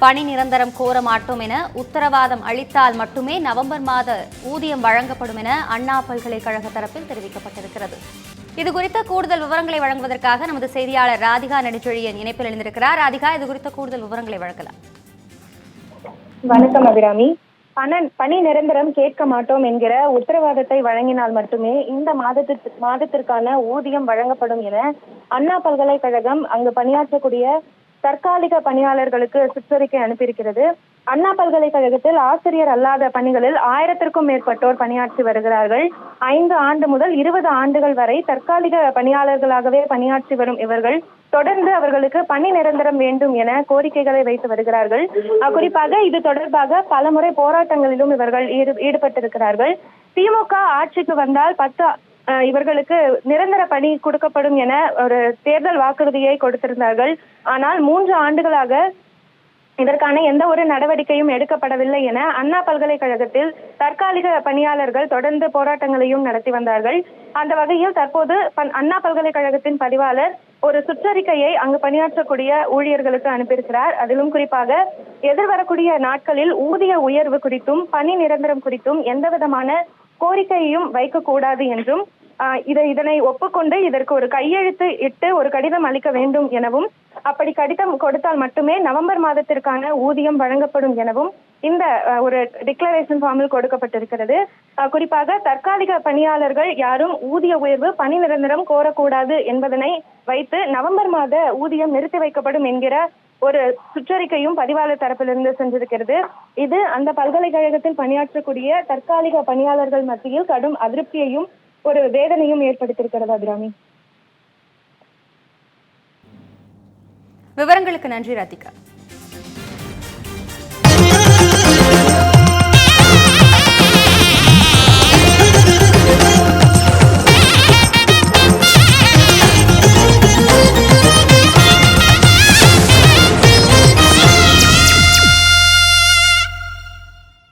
பணி நிரந்தரம் கோர மாட்டோம் என உத்தரவாதம் அளித்தால் மட்டுமே நவம்பர் மாத ஊதியம் வழங்கப்படும் என அண்ணா பல்கலைக்கழக தரப்பில் தெரிவிக்கப்பட்டிருக்கிறது. இதுகுறித்த கூடுதல் விவரங்களை வழங்குவதற்காக நமது செய்தியாளர் ராதிகா நெடுஞ்செழியன் இணைப்பில் இணைந்திருக்கிறார். ராதிகா, இதுகுறித்த கூடுதல் விவரங்களை வழங்கலாம். வணக்கம் அபிராமி. பணி நிரந்தரம் கேட்க மாட்டோம் என்கிற உத்தரவாதத்தை வழங்கினால் மட்டுமே இந்த மாதத்திற்கான ஊதியம் வழங்கப்படும் என அண்ணா பல்கலைக்கழகம் அங்கு பணியாற்றக்கூடிய தற்காலிக பணியாளர்களுக்கு சுற்றறிக்கை அனுப்பியிருக்கிறது. அண்ணா பல்கலைக்கழகத்தில் ஆசிரியர் அல்லாத பணிகளில் 1000க்கும் மேற்பட்டோர் பணியாற்றி வருகிறார்கள். 5 ஆண்டு முதல் 20 ஆண்டுகள் வரை தற்காலிக பணியாளர்களாகவே பணியாற்றி வரும் இவர்கள் தொடர்ந்து அவர்களுக்கு பணி நிரந்தரம் வேண்டும் என கோரிக்கைகளை வைத்து வருகிறார்கள். குறிப்பாக இது தொடர்பாக பலமுறை போராட்டங்களிலும் இவர்கள் ஈடுபட்டிருக்கிறார்கள். திமுக ஆட்சிக்கு வந்தால் இவர்களுக்கு நிரந்தர பணி கொடுக்கப்படும் என ஒரு தேர்தல் வாக்குறுதியை கொடுத்திருந்தார்கள். ஆனால் 3 ஆண்டுகளாக இதற்கான எந்த ஒரு நடவடிக்கையும் எடுக்கப்படவில்லை என அண்ணா பல்கலைக்கழகத்தில் தற்காலிக பணியாளர்கள் தொடர்ந்து போராட்டங்களையும் நடத்தி வந்தார்கள். அந்த வகையில் தற்போது அண்ணா பல்கலைக்கழகத்தின் பதிவாளர் ஒரு சுற்றறிக்கையை அங்கு பணியாற்றக்கூடிய ஊழியர்களுக்கு அனுப்பியிருக்கிறார். அதிலும் குறிப்பாக எதிர்வரக்கூடிய நாட்களில் ஊதிய உயர்வு குறித்தும் பணி நிரந்தரம் குறித்தும் எந்த விதமான கோரிக்கையையும் வைக்கக்கூடாது என்றும் இதனை ஒப்புக்கொண்டு இதற்கு ஒரு கையெழுத்து இட்டு ஒரு கடிதம் அளிக்க வேண்டும் எனவும், அப்படி கடிதம் கொடுத்தால் மட்டுமே நவம்பர் மாதத்திற்கான ஊதியம் வழங்கப்படும் எனவும் இந்த ஒரு டிக்ளரேஷன் ஃபார்மில் கொடுக்கப்பட்டிருக்கிறது. குறிப்பாக தற்காலிக பணியாளர்கள் யாரும் ஊதிய உயர்வு பணி நிரந்தரம் கோரக்கூடாது என்பதனை வைத்து நவம்பர் மாத ஊதியம் நிறுத்தி வைக்கப்படும் என்கிற ஒரு சுற்றறிக்கையும் பதிவாளர் தரப்பிலிருந்து சென்றிருக்கிறது. இது அந்த பல்கலைக்கழகத்தில் பணியாற்றக்கூடிய தற்காலிக பணியாளர்கள் மத்தியில் கடும் அதிருப்தியையும் ஒரு வேதனையும் ஏற்படுத்தியிருக்கிறது. அபிராமி, விவரங்களுக்கு நன்றி ராதிகா.